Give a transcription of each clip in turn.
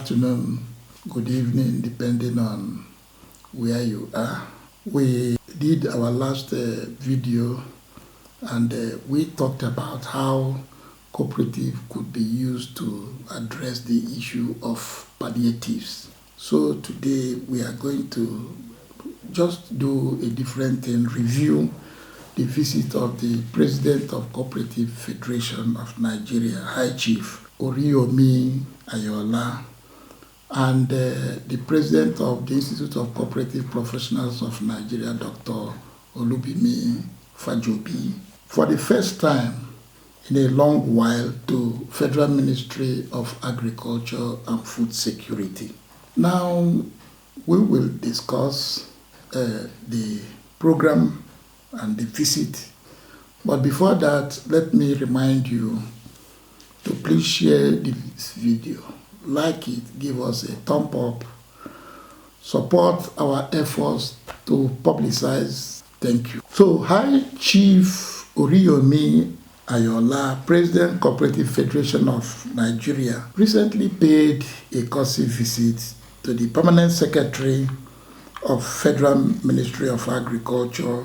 afternoon, good evening, depending on where you are. We did our last video and we talked about how cooperative could be used to address the issue of palliatives. So today we are going to just do a different thing, review the visit of the President of Cooperative Federation of Nigeria, High Chief Oriyomi Ayola, and the President of the Institute of Cooperative Professionals of Nigeria, Dr. Olubimi Fajobi, for the first time in a long while to Federal Ministry of Agriculture and Food Security. Now, we will discuss the program and the visit. But before that, let me remind you to please share this video. Like it, give us a thumb up, support our efforts to publicize. Thank you. So, High Chief Oriyomi Ayola, President Cooperative Federation of Nigeria, recently paid a courtesy visit to the Permanent Secretary of Federal Ministry of Agriculture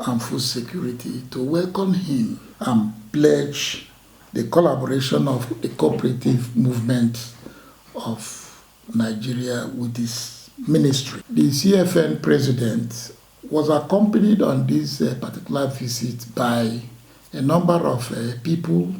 and Food Security to welcome him and pledge the collaboration of the cooperative movement of Nigeria with this ministry. The Cfn president was accompanied on this particular visit by a number of people.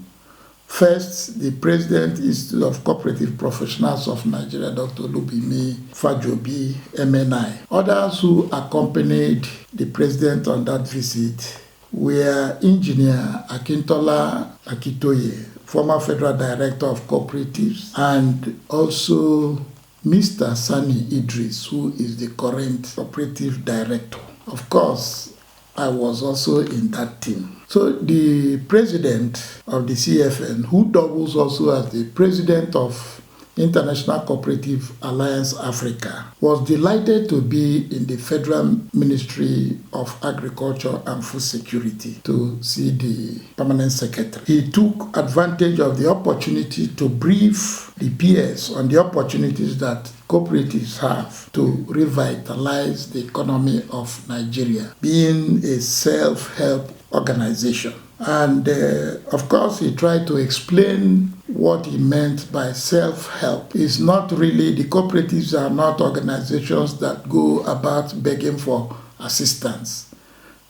First, the President Institute of Cooperative Professionals of Nigeria, Dr. Olubimi Fajobi, MNI. Others who accompanied the President on that visit were Engineer Akintola Akitoye, former Federal Director of Cooperatives, and also Mr. Sani Idris, who is the current Cooperative Director. Of course, I was also in that team. So the president of the CFN, who doubles also as the president of International Cooperative Alliance Africa, was delighted to be in the Federal Ministry of Agriculture and Food Security to see the permanent secretary. He took advantage of the opportunity to brief the peers on the opportunities that cooperatives have to revitalize the economy of Nigeria, being a self-help organization. And of course, he tried to explain what he meant by self-help. It's not really, the cooperatives are not organizations that go about begging for assistance.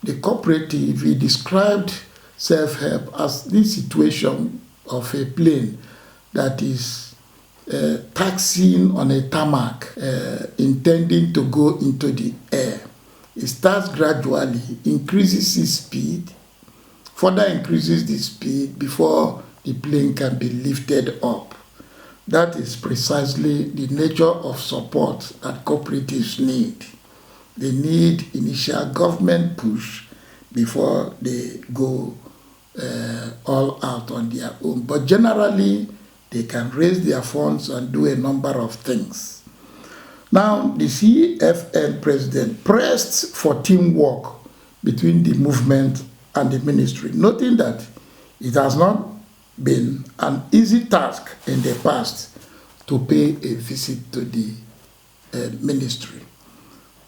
The cooperative, he described self-help as this situation of a plane that is taxiing on a tarmac, intending to go into the air. It starts gradually, increases its speed, further increases the speed before the plane can be lifted up. That is precisely the nature of support that cooperatives need. They need initial government push before they go all out on their own. But generally, they can raise their funds and do a number of things. Now, the CFN president pressed for teamwork between the movement and the ministry, noting that it has not been an easy task in the past to pay a visit to the ministry.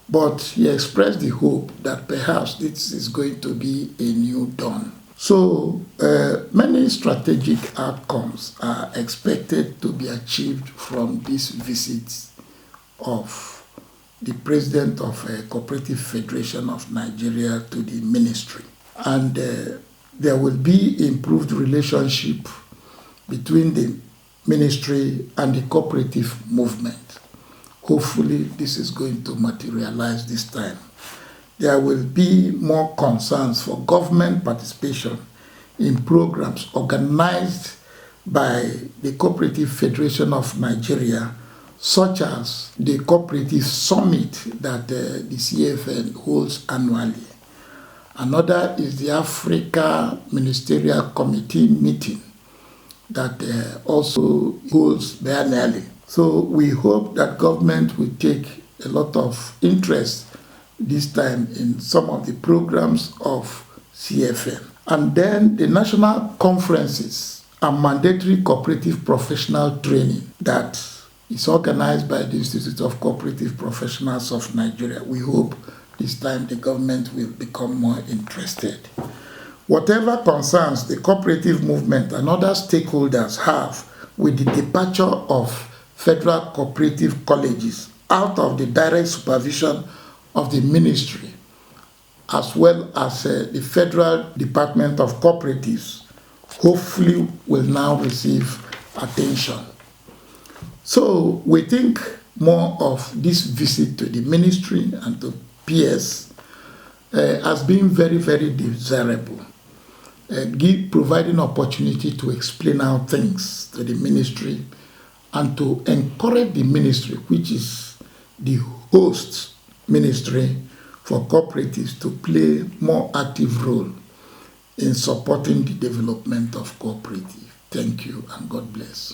But he expressed the hope that perhaps this is going to be a new dawn. So many strategic outcomes are expected to be achieved from this visit of the President of Cooperative Federation of Nigeria to the ministry. And there will be improved relationship between the ministry and the cooperative movement. Hopefully, this is going to materialize this time. There will be more concerns for government participation in programs organized by the Cooperative Federation of Nigeria, such as the Cooperative Summit that the CFN holds annually. Another is the Africa Ministerial Committee meeting that also holds biennially. So we hope that government will take a lot of interest this time in some of the programs of CFN. And then the national conferences and mandatory cooperative professional training that It's organized by the Institute of Cooperative Professionals of Nigeria. We hope this time the government will become more interested. Whatever concerns the cooperative movement and other stakeholders have with the departure of federal cooperative colleges out of the direct supervision of the ministry, as well as the Federal Department of Cooperatives, hopefully will now receive attention. So we think more of this visit to the ministry and to PS as being very, very desirable, providing opportunity to explain out things to the ministry and to encourage the ministry, which is the host ministry for cooperatives, to play more active role in supporting the development of cooperative. Thank you and God bless.